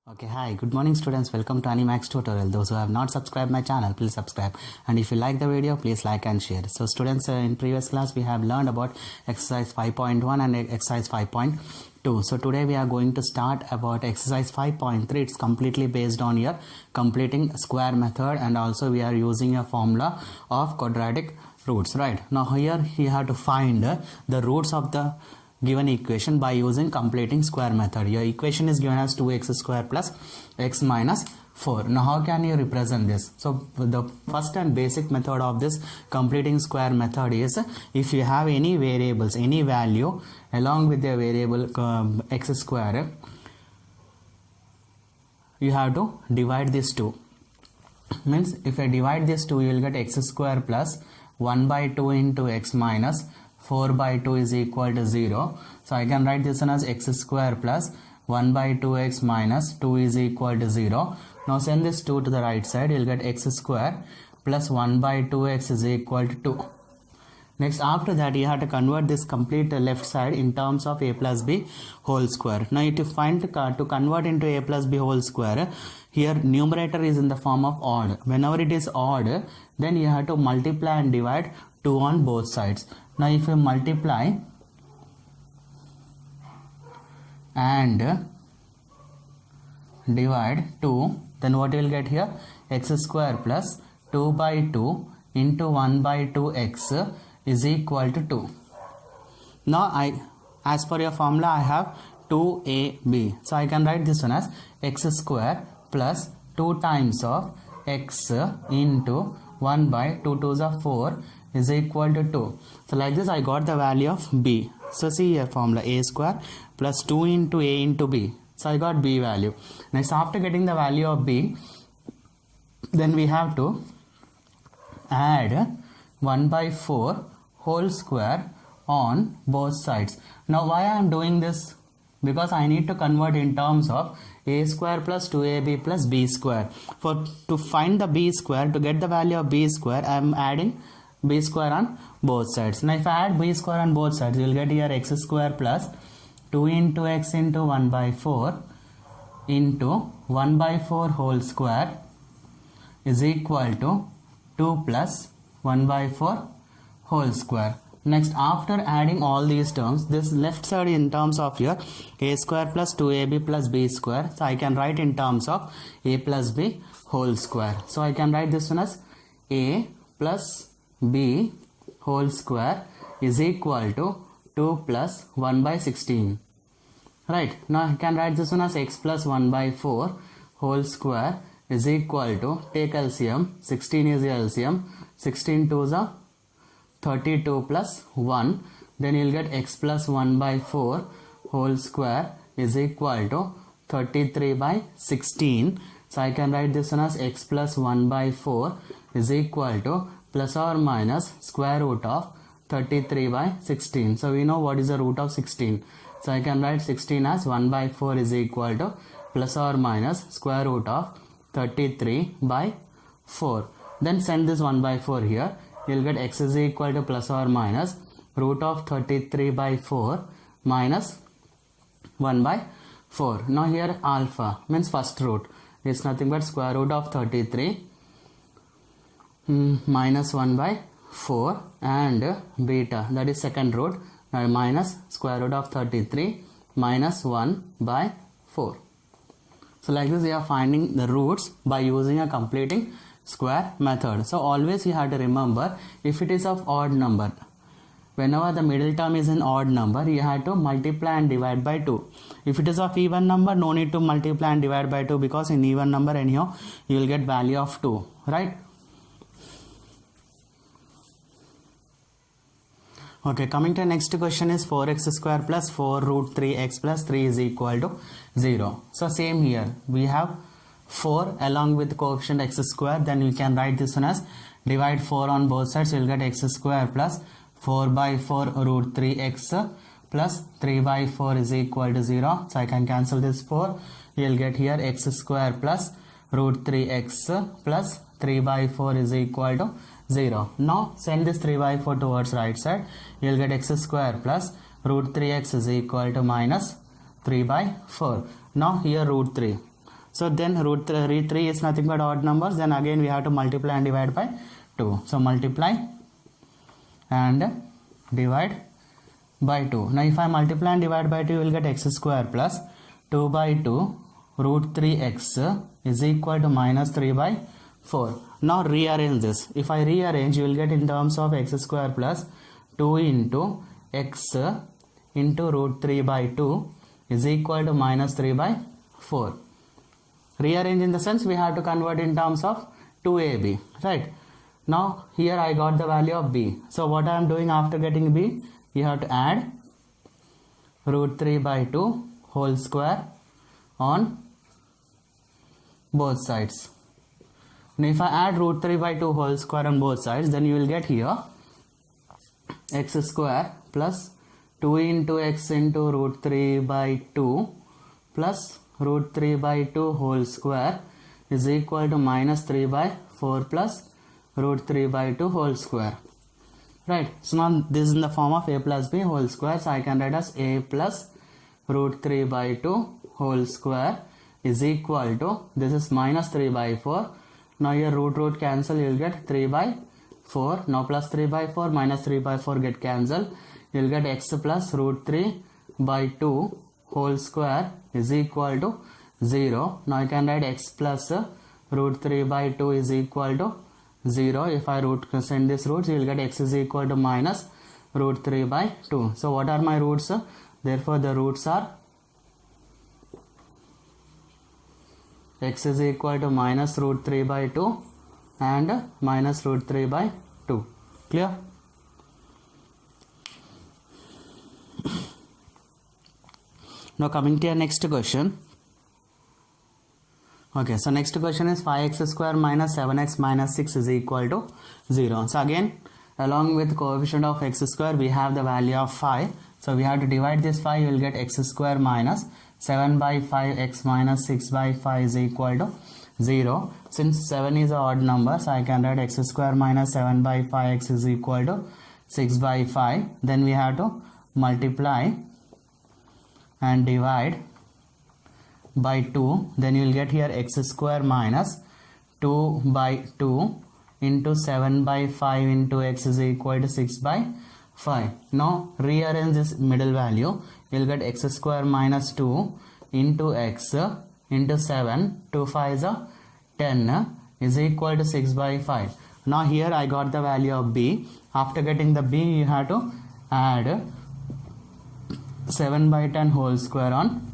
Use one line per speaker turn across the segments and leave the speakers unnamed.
Okay, hi, good morning students, welcome to Animax tutorial. Those who have not subscribed my channel, please subscribe, and if you like the video, please like and share. So students, in previous class we have learned about exercise 5.1 and exercise 5.2. So today we are going to start about exercise 5.3. It's completely based on your completing square method, and also we are using a formula of quadratic roots. Right, now here you have to find the roots of the given equation by using completing square method. Your equation is given as 2x square plus x minus 4. Now how can you represent this? So the first and basic method of this completing square method is, if you have any variables, any value along with the variable x square, you have to divide these two. Means if I divide this 2, you will get x square plus 1 by 2 into x minus 4 by 2 is equal to 0. So I can write this one as x square plus 1 by 2x minus 2 is equal to 0. Now send this 2 to the right side, you will get x square plus 1 by 2x is equal to 2. Next, after that you have to convert this complete left side in terms of a plus b whole square. Now if you find to convert into a plus b whole square, here numerator is in the form of odd. Whenever it is odd, then you have to multiply and divide 2 on both sides. Now if you multiply and divide 2, then what you will get here? X square plus 2 by 2 into 1 by 2x is equal to 2. Now as per your formula, I have 2ab. So I can write this one as x square plus 2 times of x into 1 by 2 2s are 4 is equal to 2. So like this I got the value of b. So see here formula, a square plus 2 into a into b. So I got b value. Next, after getting the value of b, then we have to add 1 by 4 whole square on both sides. Now why I am doing this? Because I need to convert in terms of a square plus 2ab plus b square. To find the b square, to get the value of b square, I am adding b square on both sides. Now if I add b square on both sides, you will get here x square plus 2 into x into 1 by 4 into 1 by 4 whole square is equal to 2 plus 1 by 4 whole square. Next, after adding all these terms, this left side in terms of your a square plus 2ab plus b square, so I can write in terms of a plus b whole square. So I can write this one as a plus b whole square is equal to 2 plus 1 by 16. Right, now I can write this one as x plus 1 by 4 whole square is equal to, take LCM, 16 is the LCM, 16 2s are 32 plus 1, then you will get x plus 1 by 4 whole square is equal to 33 by 16. So I can write this one as x plus 1 by 4 is equal to plus or minus square root of 33 by 16. So we know what is the root of 16. So I can write 16 as 1 by 4 is equal to plus or minus square root of 33 by 4. Then send this 1 by 4 here. You will get x is equal to plus or minus root of 33 by 4 minus 1 by 4. Now here alpha means first root is nothing but square root of 33 minus 1 by 4, and beta, that is second root, minus square root of 33 minus 1 by 4. So like this we are finding the roots by using a completing square method. So always you have to remember, if it is of odd number, whenever the middle term is an odd number, you have to multiply and divide by 2. If it is of even number, no need to multiply and divide by 2, because in even number anyhow you will get value of 2, right? Okay, coming to next question is 4x square plus 4 root 3x plus 3 is equal to 0. So same here, we have 4 along with coefficient x square, then we can write this one as divide 4 on both sides, you will get x square plus 4 by 4 root 3x plus 3 by 4 is equal to 0. So I can cancel this 4, you will get here x square plus root 3x plus 3 by 4 is equal to 0. Now send this 3 by 4 towards right side, you will get x square plus root 3x is equal to minus 3 by 4. Now here root 3. So then root 3 is nothing but odd numbers. Then again we have to multiply and divide by 2. So multiply and divide by 2. Now if I multiply and divide by 2, you will get x square plus 2 by 2 root 3x is equal to minus 3 by 4. Now rearrange this. If I rearrange, you will get in terms of x square plus 2 into x into root 3 by 2 is equal to minus 3 by 4. Rearrange in the sense we have to convert in terms of 2ab, right? Now here I got the value of b. So what I am doing after getting b, you have to add root 3 by 2 whole square on both sides. Now if I add root 3 by 2 whole square on both sides, then you will get here x square plus 2 into x into root 3 by 2 plus root 3 by 2 whole square is equal to minus 3 by 4 plus root 3 by 2 whole square. Right. So now this is in the form of a plus b whole square. So I can write as a plus root 3 by 2 whole square is equal to, this is minus 3 by 4. Now here root cancel, you will get 3 by 4. Now plus 3 by 4 minus 3 by 4 get cancelled. You will get x plus root 3 by 2 whole square is equal to 0. Now I can write x plus root 3 by 2 is equal to 0. If I send this roots, you will get x is equal to minus root 3 by 2. So what are my roots? Therefore the roots are x is equal to minus root 3 by 2 and minus root 3 by 2. Clear? Now coming to your next question. Okay, so next question is 5x square minus 7x minus 6 is equal to 0. So again, along with coefficient of x square, we have the value of 5. So we have to divide this 5, you will get x square minus 7 by 5 x minus 6 by 5 is equal to 0. Since 7 is an odd number, so I can write x square minus 7 by 5 x is equal to 6 by 5. Then we have to multiply and divide by 2. Then you will get here x square minus 2 by 2 into 7 by 5 into x is equal to 6 by 5. Now rearrange this middle value. You will get x square minus 2 into x into 7. 2 5 is 10 is equal to 6 by 5. Now here I got the value of b. After getting the b, you have to add 7 by 10 whole square on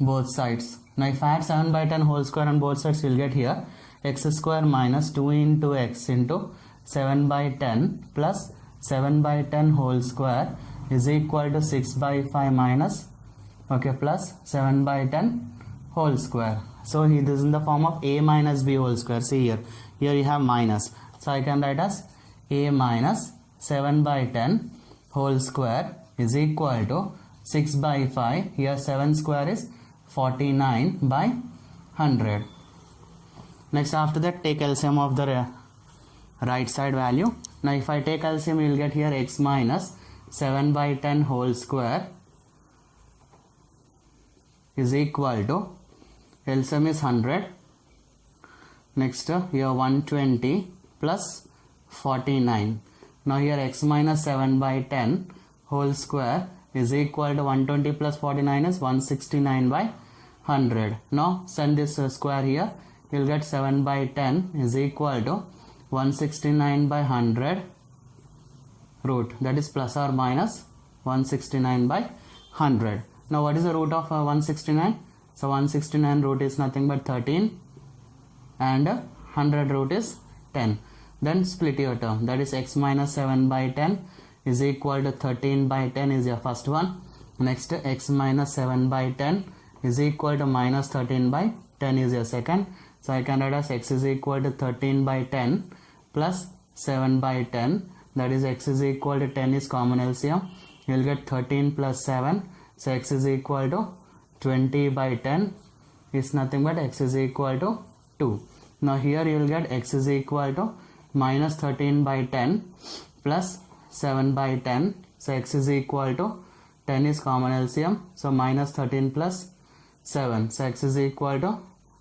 both sides. Now if I add 7 by 10 whole square on both sides, you will get here x square minus 2 into x into 7 by 10 plus 7 by 10 whole square is equal to 6 by 5 minus plus 7 by 10 whole square. So this is in the form of a minus b whole square. See here you have minus. So I can write as a minus 7 by 10 whole square is equal to 6 by 5. Here 7 square is 49 by 100. Next after that, take LCM of the right side value. Now if I take LCM, you will get here x minus 7 by 10 whole square is equal to, LCM is 100. Next here 120 plus 49. Now here x minus 7 by 10 whole square is equal to 120 plus 49 is 169 by 100. Now send this square here. You will get 7 by 10 is equal to 169 by 100 root. That is plus or minus 169 by 100. Now what is the root of 169? So 169 root is nothing but 13 and 100 root is 10. Then split your term. That is x minus 7 by 10 is equal to 13 by 10 is your first one. Next x minus 7 by 10 is equal to minus 13 by 10 is your second. So I can write as x is equal to 13 by 10 plus 7 by 10. That is x is equal to 10 is common LCM. You will get 13 plus 7. So x is equal to 20 by 10 is nothing but x is equal to 2. Now here you will get x is equal to minus 13 by 10 plus 7 by 10. So x is equal to 10 is common LCM. So minus 13 plus 7. So x is equal to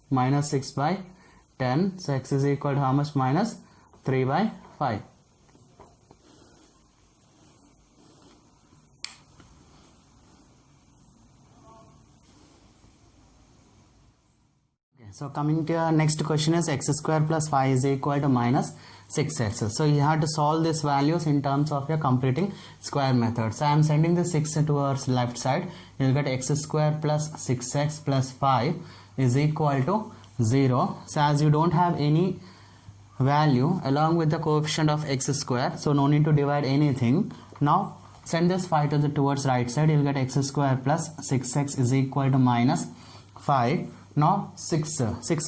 minus 6 by 10. So x is equal to how much? Minus 3 by 5. So coming to our next question is x square plus 5 is equal to minus 6x. So you have to solve these values in terms of your completing square method. So I am sending the 6 towards left side. You will get x square plus 6x plus 5 is equal to 0. So as you don't have any value along with the coefficient of x square, so no need to divide anything. Now send this 5 to the towards right side. You will get x square plus 6x is equal to minus 5. Now 6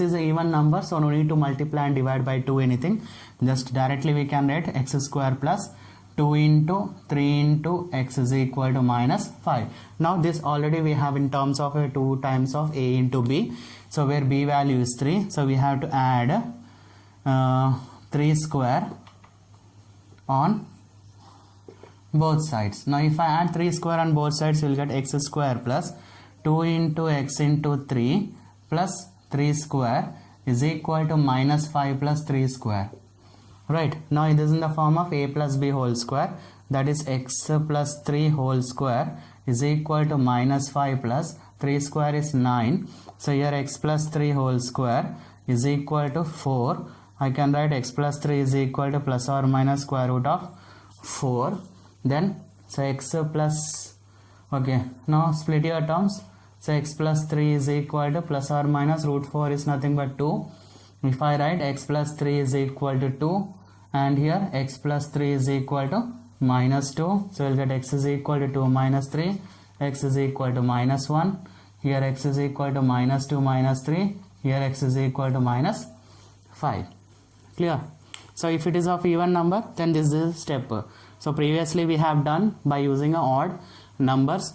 is an even number, so no need to multiply and divide by 2 anything. Just directly we can write x square plus 2 into 3 into x is equal to minus 5. Now this already we have in terms of 2 times of a into b. So where b value is 3, so we have to add 3 square on both sides. Now if I add 3 square on both sides, you will get x square plus 2 into x into 3 plus 3 square is equal to minus 5 plus 3 square. Right, now it is in the form of a plus b whole square, that is x plus 3 whole square is equal to minus 5 plus 3 square is 9. So here x plus 3 whole square is equal to 4. I can write x plus 3 is equal to plus or minus square root of 4. Then so x plus, okay, now split your terms. So x plus 3 is equal to plus or minus root 4 is nothing but 2. If I write x plus 3 is equal to 2 and here x plus 3 is equal to minus 2. So we'll get x is equal to 2 minus 3, x is equal to minus 1. Here x is equal to minus 2 minus 3. Here x is equal to minus 5. Clear? So if it is of even number, then this is step. So previously we have done by using a odd numbers.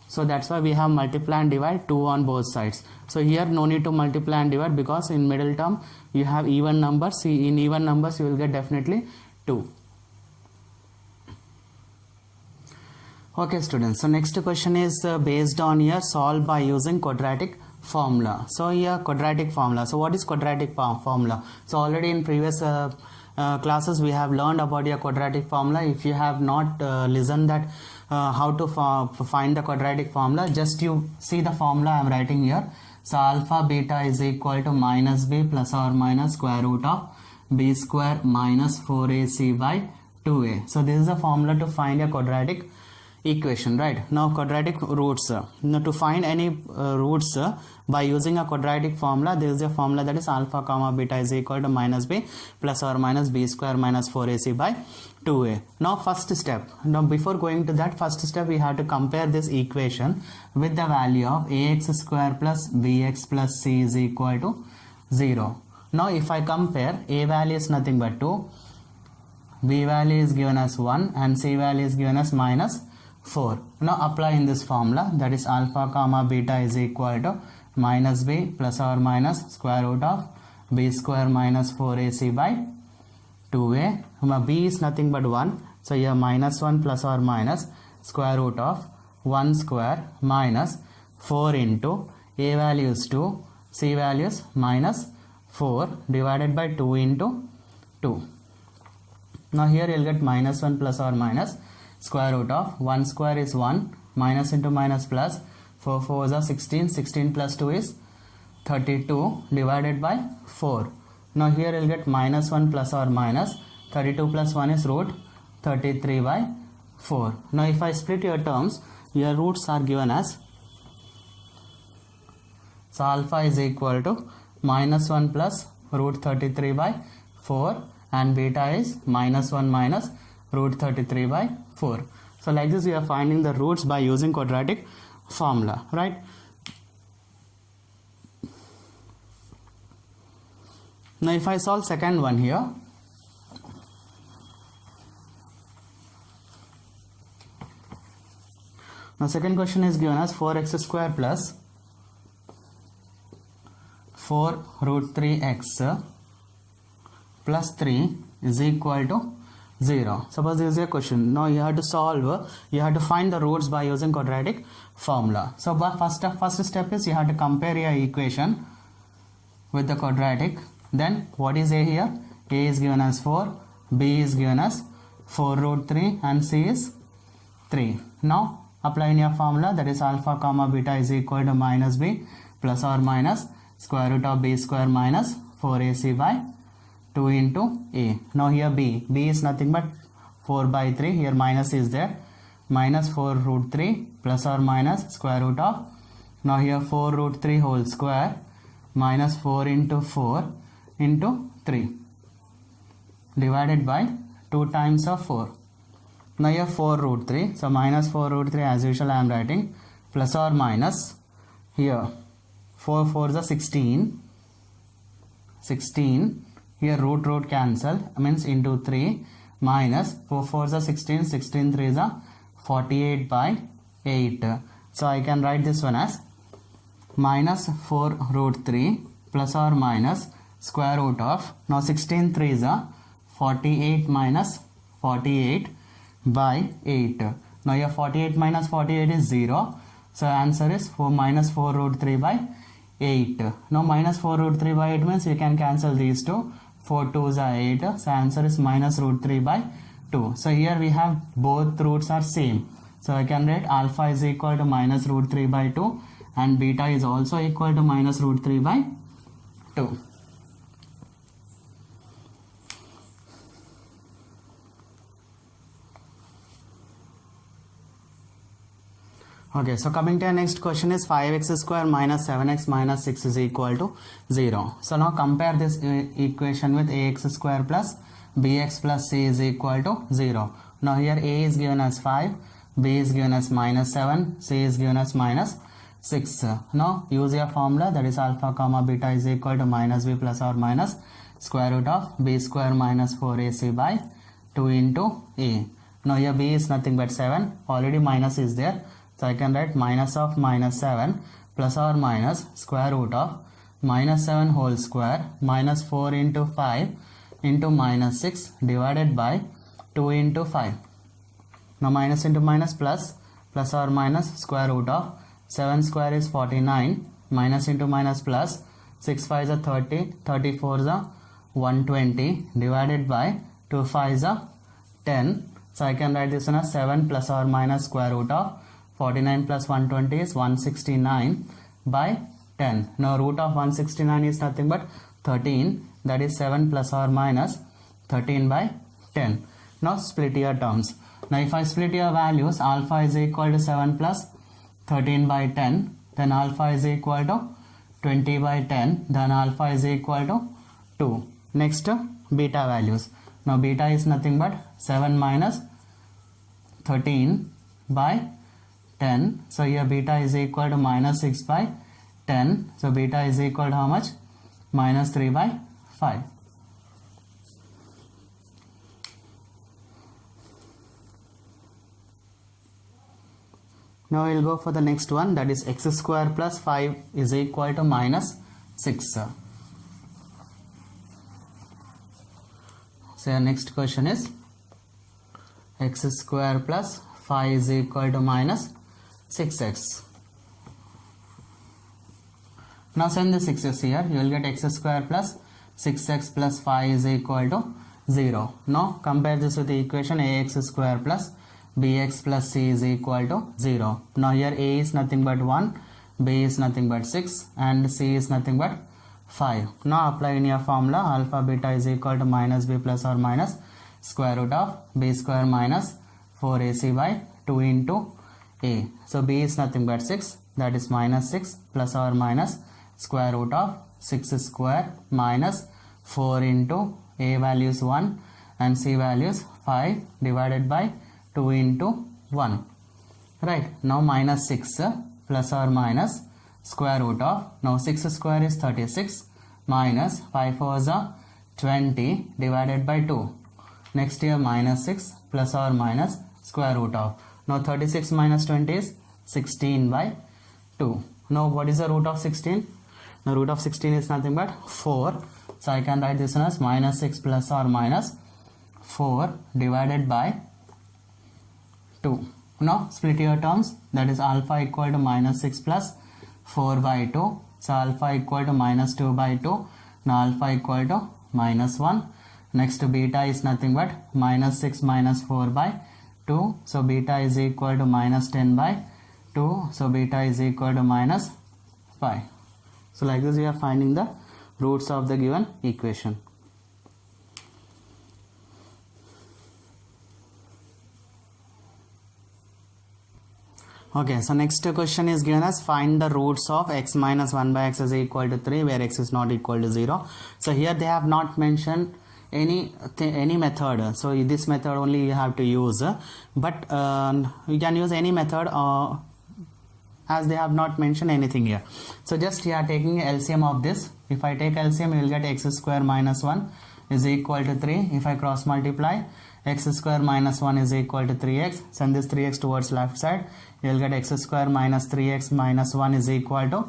So that's why we have multiply and divide 2 on both sides. So here no need to multiply and divide because in middle term you have even numbers. See, in even numbers you will get definitely 2. Okay students, so next question is based on here solved by using quadratic formula. So here quadratic formula. So what is quadratic formula? So already in previous classes we have learned about your quadratic formula. If you have not listened that how to find the quadratic formula, just you see the formula I am writing here. So alpha beta is equal to minus b plus or minus square root of b square minus 4ac by 2a. So this is the formula to find a quadratic equation, right? Now quadratic roots. Now to find any roots by using a quadratic formula, there is a formula that is alpha comma beta is equal to minus b plus or minus b square minus 4ac by 2a. Now first step, now before going to that first step, we have to compare this equation with the value of ax square plus bx plus c is equal to 0. Now if I compare, a value is nothing but 2, b value is given as 1 and c value is given as minus 4. Now apply in this formula, that is alpha comma beta is equal to minus b plus or minus square root of b square minus 4ac by 2a. B is nothing but 1, so here minus 1 plus or minus square root of 1 square minus 4 into a value is 2, c value is minus 4 divided by 2 into 2. Now here you will get minus 1 plus or minus square root of 1 square is 1, minus into minus plus, 4 4s are 16, 16 plus 2 is 32 divided by 4. Now here you will get minus 1 plus or minus 32 plus 1 is root 33 by 4. Now if I split your terms, your roots are given as, so alpha is equal to minus 1 plus root 33 by 4 and beta is minus 1 minus root 33 by 4. So like this we are finding the roots by using quadratic formula, right? Now if I solve second one here, now second question is given as 4x square plus 4 root 3x plus 3 is equal to 0. Suppose this is a question. Now you have to solve, you have to find the roots by using quadratic formula. So first step is you have to compare your equation with the quadratic. Then what is A here? A is given as 4, B is given as 4 root 3 and C is 3. Now apply in your formula, that is alpha comma beta is equal to minus B plus or minus square root of B square minus 4AC by 2 into A. Now here B is nothing but 4 by 3, here minus is there, minus 4 root 3 plus or minus square root of, now here 4 root 3 whole square minus 4 into 4 into 3 divided by 2 times of 4. Now here 4 root 3, so minus 4 root 3 as usual I am writing, plus or minus, here 4 4 is a 16, here root cancel, means into 3, minus 4 4 is a 16, 16 3 is a 48 by 8. So I can write this one as minus 4 root 3 plus or minus square root of, now 16 3 is a 48 minus 48 by 8. Now your 48 minus 48 is 0. So answer is 4 minus 4 root 3 by 8. Now minus 4 root 3 by 8 means you can cancel these two. 4 2s are 8. So answer is minus root 3 by 2. So here we have both roots are same. So I can write alpha is equal to minus root 3 by 2 and beta is also equal to minus root 3 by 2. Okay, so coming to our next question is 5x square minus 7x minus 6 is equal to 0. So now compare this equation with ax square plus bx plus c is equal to 0. Now here a is given as 5, b is given as minus 7, c is given as minus 6. Now use your formula, that is alpha comma beta is equal to minus b plus or minus square root of b square minus 4ac by 2 into a. Now here b is nothing but 7, already minus is there. So I can write minus of minus 7 plus or minus square root of minus 7 whole square minus 4 into 5 into minus 6 divided by 2 into 5. Now minus into minus plus or minus square root of 7 square is 49 minus into minus plus 6 5 is a 30, 34 is a 120 divided by 2 5 is a 10. So I can write this one as 7 plus or minus square root of 49 plus 120 is 169 by 10. Now root of 169 is nothing but 13, that is 7 plus or minus 13 by 10. Now split your terms. Now if I split your values, alpha is equal to 7 plus 13 by 10, then alpha is equal to 20 by 10, then alpha is equal to 2. Next beta values. Now beta is nothing but 7 minus 13 by 10. So here beta is equal to minus 6 by 10. So beta is equal to how much? Minus 3 by 5. Now we will go for the next one, that is x square plus 5 is equal to minus 6. So your next question is x square plus 5 is equal to minus 6x. Now send the 6's here, you will get x square plus 6x plus 5 is equal to 0. Now compare this with the equation ax square plus bx plus c is equal to 0. Now here a is nothing but 1, b is nothing but 6 and c is nothing but 5. Now apply in your formula, alpha beta is equal to minus b plus or minus square root of b square minus 4ac by 2 into a. So b is nothing but 6, that is minus 6 plus or minus square root of 6 square minus 4 into a value is 1 and c value is 5 divided by 2 into 1. Right, now minus 6 plus or minus square root of, now 6 square is 36 minus 5 4s are 20 divided by 2. Next here minus 6 plus or minus square root of, now 36 minus 20 is 16 by 2. Now what is the root of 16? The root of 16 is nothing but 4. So I can write this one as minus 6 plus or minus 4 divided by 2. Now split your terms, that is alpha equal to minus 6 plus 4 by 2. So alpha equal to minus 2 by 2. Now alpha equal to minus 1. Next beta is nothing but minus 6 minus 4 by 2. So beta is equal to minus 10 by 2. So beta is equal to minus 5. So like this we are finding the roots of the given equation. Okay, so next question is given as find the roots of x minus 1 by x is equal to 3 where x is not equal to 0. So here they have not mentioned any method. So this method only you have to use, but you can use any method as they have not mentioned anything here. So just you are taking LCM of this. If I take LCM, you will get x square minus 1 is equal to 3. If I cross multiply, x square minus 1 is equal to 3x. Send this 3x towards left side. You will get x square minus 3x minus 1 is equal to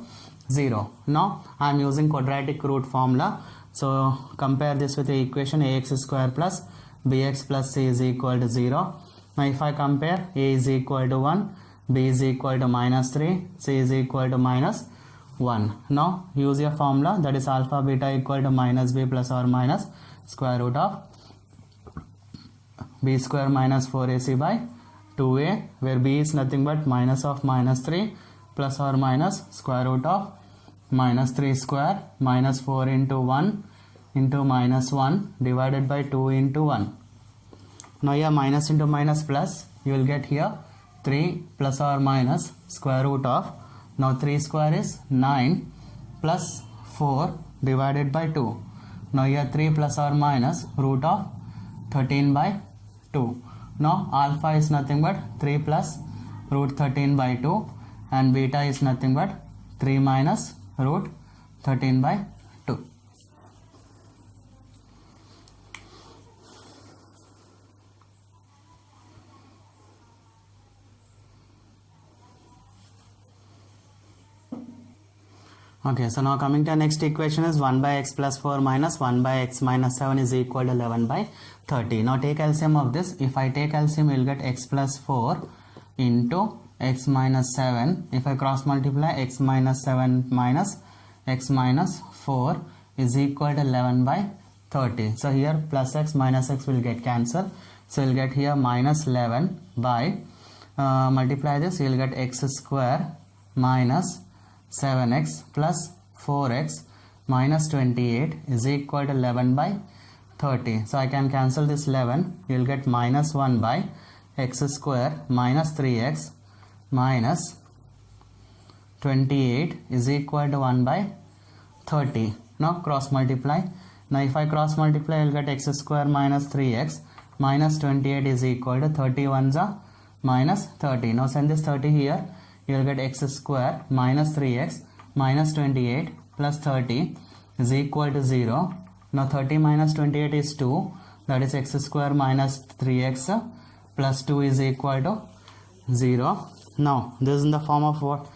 0. Now I am using quadratic root formula. So compare this with the equation ax square plus bx plus c is equal to 0. Now if I compare, a is equal to 1, b is equal to minus 3, c is equal to minus 1. Now use your formula, that is alpha beta equal to minus b plus or minus square root of b square minus 4ac by 2a, where b is nothing but minus of minus 3 plus or minus square root of minus 3 square minus 4 into 1 into minus 1 divided by 2 into 1. Now here minus into minus plus, you will get here 3 plus or minus square root of, now 3 square is 9 plus 4 divided by 2. Now here 3 plus or minus root of 13 by 2. Now alpha is nothing but 3 plus root 13 by 2 and beta is nothing but 3 minus root 13 by 2. Okay, so now coming to our next equation is 1 by x plus 4 minus 1 by x minus 7 is equal to 11 by 30. Now take LCM of this. If I take LCM, you will get x plus 4 into x minus 7. If I cross multiply, x minus 7 minus x minus 4 is equal to 11 by 30. So here plus x minus x will get cancelled. So you will get here minus 11 by multiply this, you will get x square minus 7x plus 4x minus 28 is equal to 11 by 30. So I can cancel this 11. You will get minus 1 by x square minus 3x minus 28 is equal to 1 by 30. Now cross multiply. Now if I cross multiply, I will get x square minus 3x minus 28 is equal to 31 minus 30. Now send this 30 here. You will get x square minus 3x minus 28 plus 30 is equal to 0. Now 30 minus 28 is 2. That is x square minus 3x plus 2 is equal to 0. Now this is in the form of what?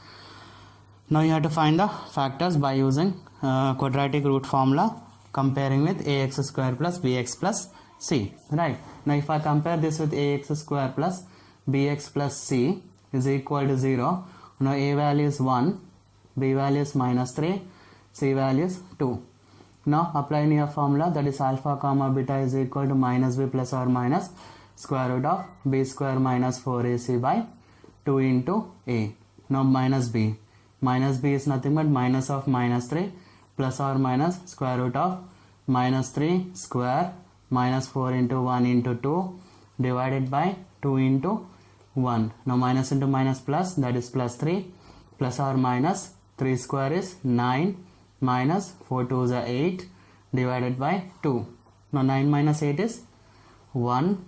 Now you have to find the factors by using quadratic root formula, comparing with ax square plus bx plus c. Right. Now if I compare this with ax square plus bx plus c is equal to 0. Now a value is 1, b value is minus 3, c value is 2. Now apply your formula, that is alpha comma beta is equal to minus b plus or minus square root of b square minus 4ac by 2 into a. Now minus b. Minus b is nothing but minus of minus 3 plus or minus square root of minus 3 square minus 4 into 1 into 2 divided by 2 into 1. Now minus into minus plus, that is plus 3 plus or minus 3 square is 9 minus 4 2 is 8 divided by 2. Now 9 minus 8 is 1,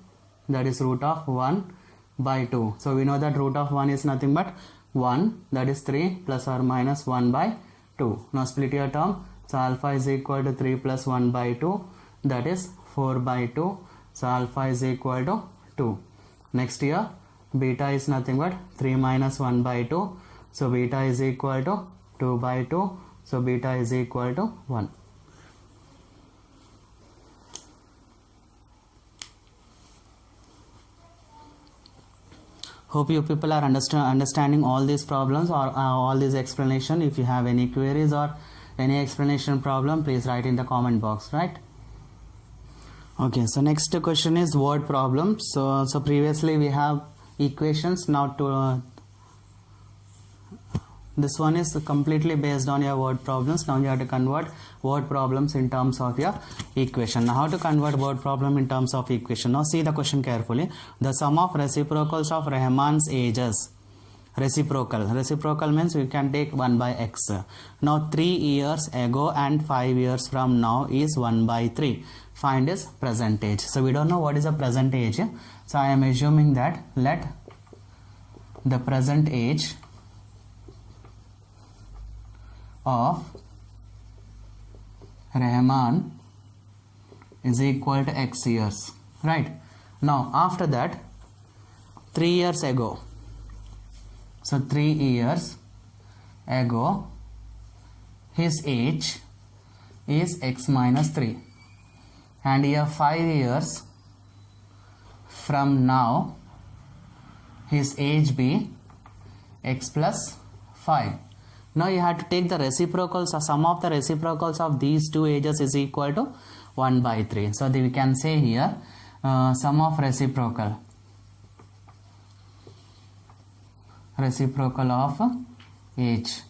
that is root of 1 by 2. So we know that root of 1 is nothing but 1, that is 3 plus or minus 1 by 2. Now split your term. So alpha is equal to 3 plus 1 by 2, that is 4 by 2. So alpha is equal to 2. Next here beta is nothing but 3 minus 1 by 2. So beta is equal to 2 by 2. So beta is equal to 1. Hope you people are understanding all these problems or all these explanation. If you have any queries or any explanation problem, please write in the comment box, right? Okay, so next question is word problem. So previously we have equations. Now to this one is completely based on your word problems. Now you have to convert word problems in terms of your equation. Now how to convert word problem in terms of equation? Now see the question carefully. The sum of reciprocals of Rahman's ages. Reciprocal means we can take 1 by x. Now 3 years ago and 5 years from now is 1 by 3. Find his present age. So we don't know what is the present age. So I am assuming that let the present age of Rahman is equal to x years, right? Now after that 3 years ago, so 3 years ago his age is x minus 3, and here 5 years from now his age be x plus 5. Now you have to take the reciprocals, or sum of the reciprocals of these two ages is equal to 1 by 3. So we can say here sum of reciprocal of age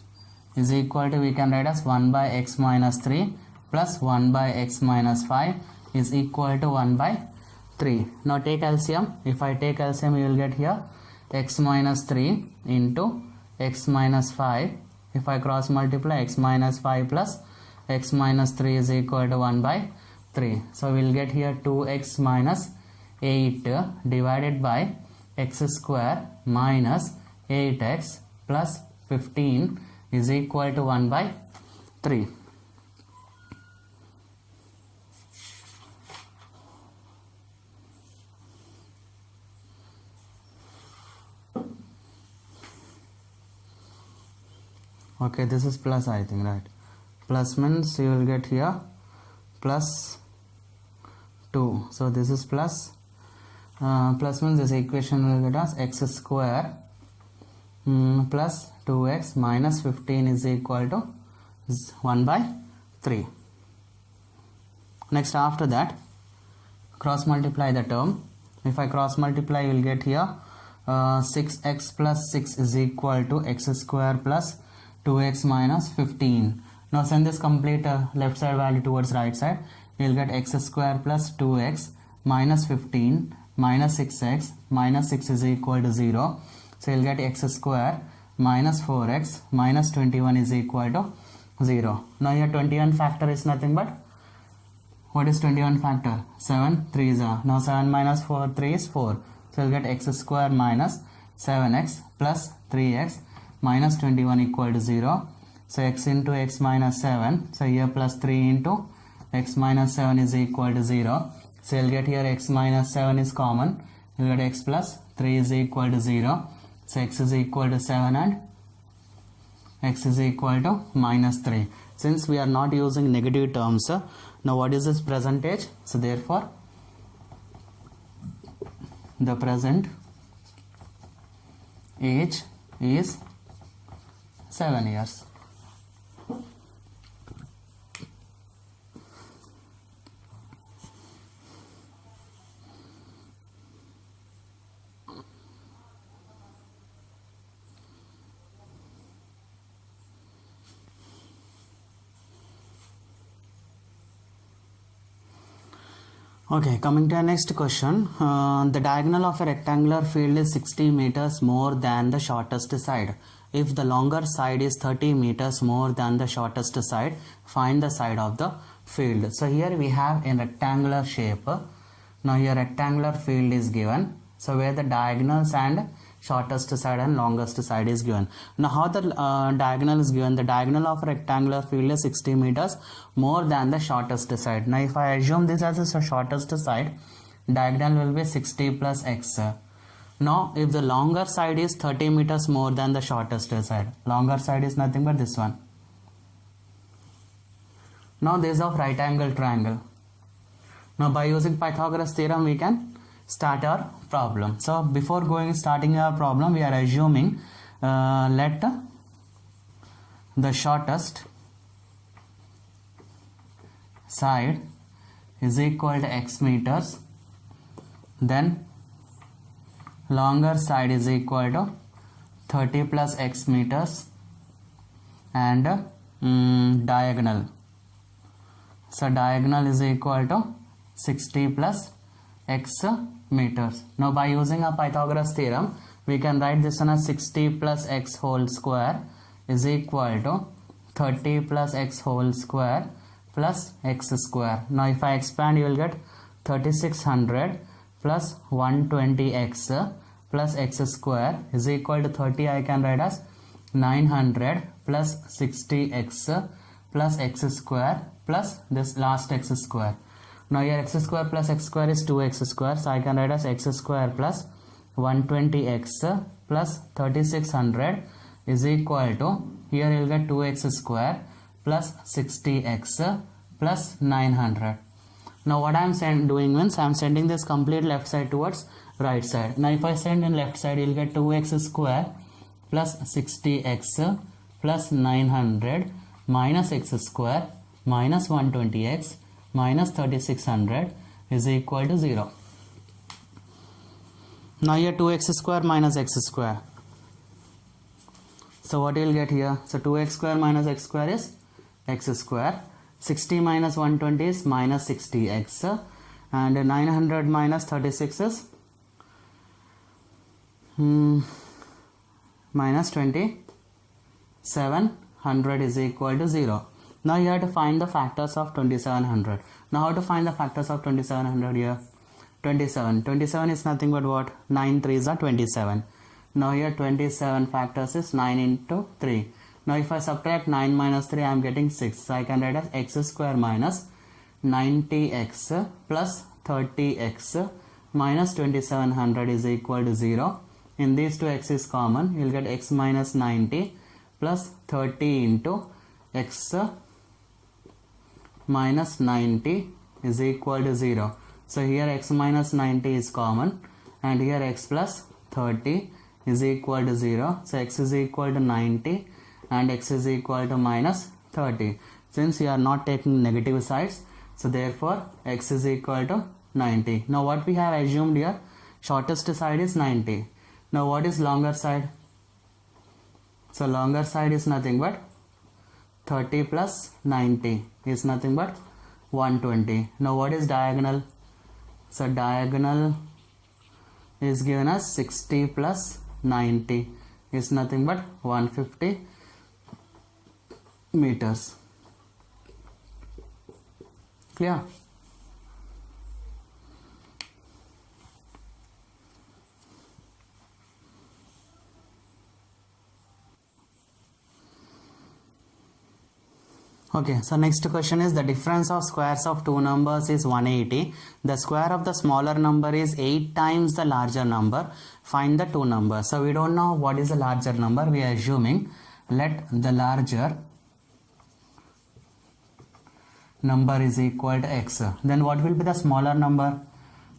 is equal to, we can write as 1 by x minus 3 plus 1 by x minus 5 is equal to 1 by 3. Now take LCM. If I take LCM, you will get here x minus 3 into x minus 5. If I cross multiply, x minus 5 plus x minus 3 is equal to 1 by 3. So we will get here 2x minus 8 divided by x square minus 8x plus 15 is equal to 1 by 3. Okay, this is plus, I think, right? Plus means you will get here plus 2. So this is plus. Plus means this equation will get us x square plus 2x minus 15 is equal to 1 by 3. Next, after that, cross multiply the term. If I cross multiply, you will get here 6x plus 6 is equal to x square plus 2x minus 15. Now send this complete left side value towards right side. You will get x square plus 2x minus 15 minus 6x minus 6 is equal to 0. So you will get x square minus 4x minus 21 is equal to 0. Now here 21 factor is nothing but, what is 21 factor? 7 3s are. Now 7 minus 4 3 is 4. So you will get x square minus 7x plus 3x minus 21 equal to 0. So x into x minus 7. So here plus 3 into x minus 7 is equal to 0. So you'll get here x minus 7 is common. You'll get x plus 3 is equal to 0. So x is equal to 7 and x is equal to minus 3. Since we are not using negative terms, now what is this present age? So therefore the present age is 7 years. Okay, coming to our next question. The diagonal of a rectangular field is 60 meters more than the shortest side. If the longer side is 30 meters more than the shortest side, find the side of the field. So here we have a rectangular shape. Now here rectangular field is given. So where the diagonals and shortest side and longest side is given. Now how the diagonal is given? The diagonal of a rectangular field is 60 meters more than the shortest side. Now if I assume this as the shortest side, diagonal will be 60 plus x. Now if the longer side is 30 meters more than the shortest side, longer side is nothing but this one. Now this is of right angle triangle. Now by using Pythagoras theorem we can start our problem. So before starting our problem, we are assuming let the shortest side is equal to x meters, then longer side is equal to 30 plus x meters, and diagonal. So diagonal is equal to 60 plus x meters. Now by using a Pythagoras theorem, we can write this on as 60 plus x whole square is equal to 30 plus x whole square plus x square. Now if I expand, you will get 3600 plus 120x plus x square is equal to 30. I can write as 900 plus 60x plus x square plus this last x square. Now here x square plus x square is 2x square, so I can write as x square plus 120x plus 3600 is equal to, here you will get 2x square plus 60x plus 900. Now what I am doing means I am sending this complete left side towards right side. Now if I send in left side, you will get 2x square plus 60x plus 900 minus x square minus 120x minus 3600 is equal to 0. Now here 2x square minus x square. So what you will get here? So 2x square minus x square is x square. 60 minus 120 is minus 60x, and 900 minus 36 is minus 2700 is equal to 0. Now you have to find the factors of 2700. Now how to find the factors of 2700 here? 27 is nothing but what? 9 3s are 27. Now here 27 factors is 9 into 3. Now if I subtract 9 minus 3, I am getting 6. So I can write as x square minus 90x plus 30x minus 2700 is equal to 0. In these two, x is common. You will get x minus 90 plus 30 into x minus 90 is equal to 0. So here x minus 90 is common, and here x plus 30 is equal to 0. So x is equal to 90 and x is equal to minus 30. Since you are not taking negative sides, so therefore x is equal to 90. Now what we have assumed here, shortest side is 90. Now what is longer side? So longer side is nothing but 30 plus 90 is nothing but 120. Now what is diagonal? So diagonal is given as 60 plus 90 is nothing but 150 meters. Clear? Okay, so next question is the difference of squares of two numbers is 180. The square of the smaller number is 8 times the larger number. Find the two numbers. So we don't know what is the larger number. We are assuming let the larger number is equal to x. Then what will be the smaller number?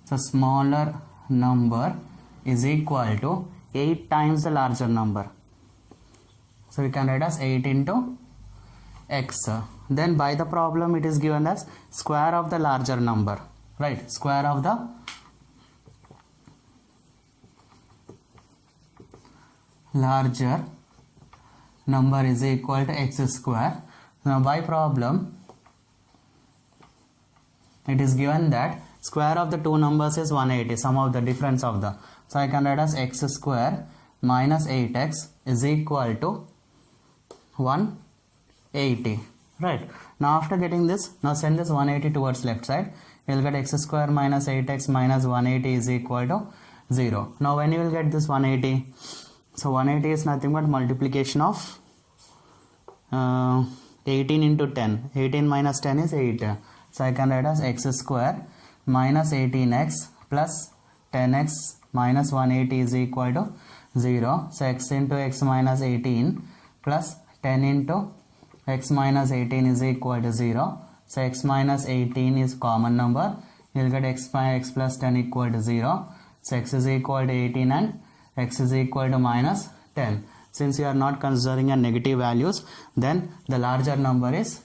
So smaller number is equal to 8 times the larger number. So we can write as 8 into x. Then by the problem it is given as square of the larger number, right? Square of the larger number is equal to x square. Now by problem it is given that square of the two numbers is 180, sum of the difference of the. So I can write as x square minus 8x is equal to 180, right? Now after getting this, now send this 180 towards left side. You will get x square minus 8x minus 180 is equal to 0. Now when you will get this 180, so 180 is nothing but multiplication of 18 into 10. 18 minus 10 is 8. So I can write as x square minus 18x plus 10x minus 180 is equal to 0. So x into x minus 18 plus 10 into x minus 18 is equal to 0. So x minus 18 is common number. You will get x plus 10 equal to 0. So x is equal to 18 and x is equal to minus 10. Since you are not considering a negative values, then the larger number is,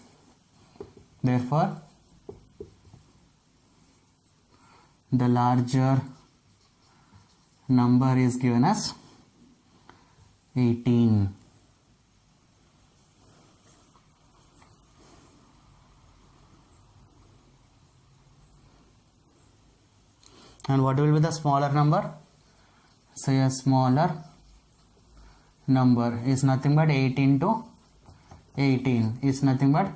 therefore the larger number is given as 18. And what will be the smaller number? So a smaller number is nothing but 8 into 18 is nothing but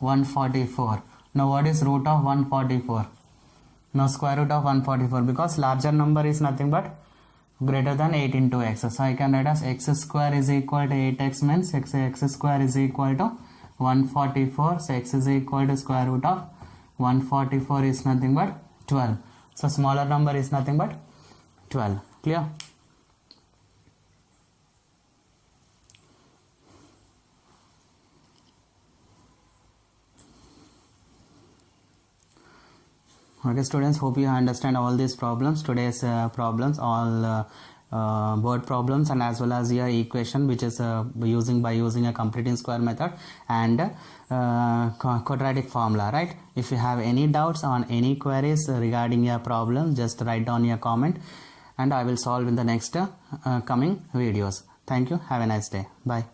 144. Now what is root of 144? Now square root of 144, because larger number is nothing but greater than 8 into x. So I can write as x square is equal to 8x means x square is equal to 144. So x is equal to square root of 144 is nothing but 12. So smaller number is nothing but 12. Clear? Okay students, hope you understand all these problems, today's problems, all word problems, and as well as your equation, which is using a completing square method and quadratic formula, right? If you have any doubts on any queries regarding your problem, just write down your comment and I will solve in the next coming videos. Thank you. Have a nice day. Bye.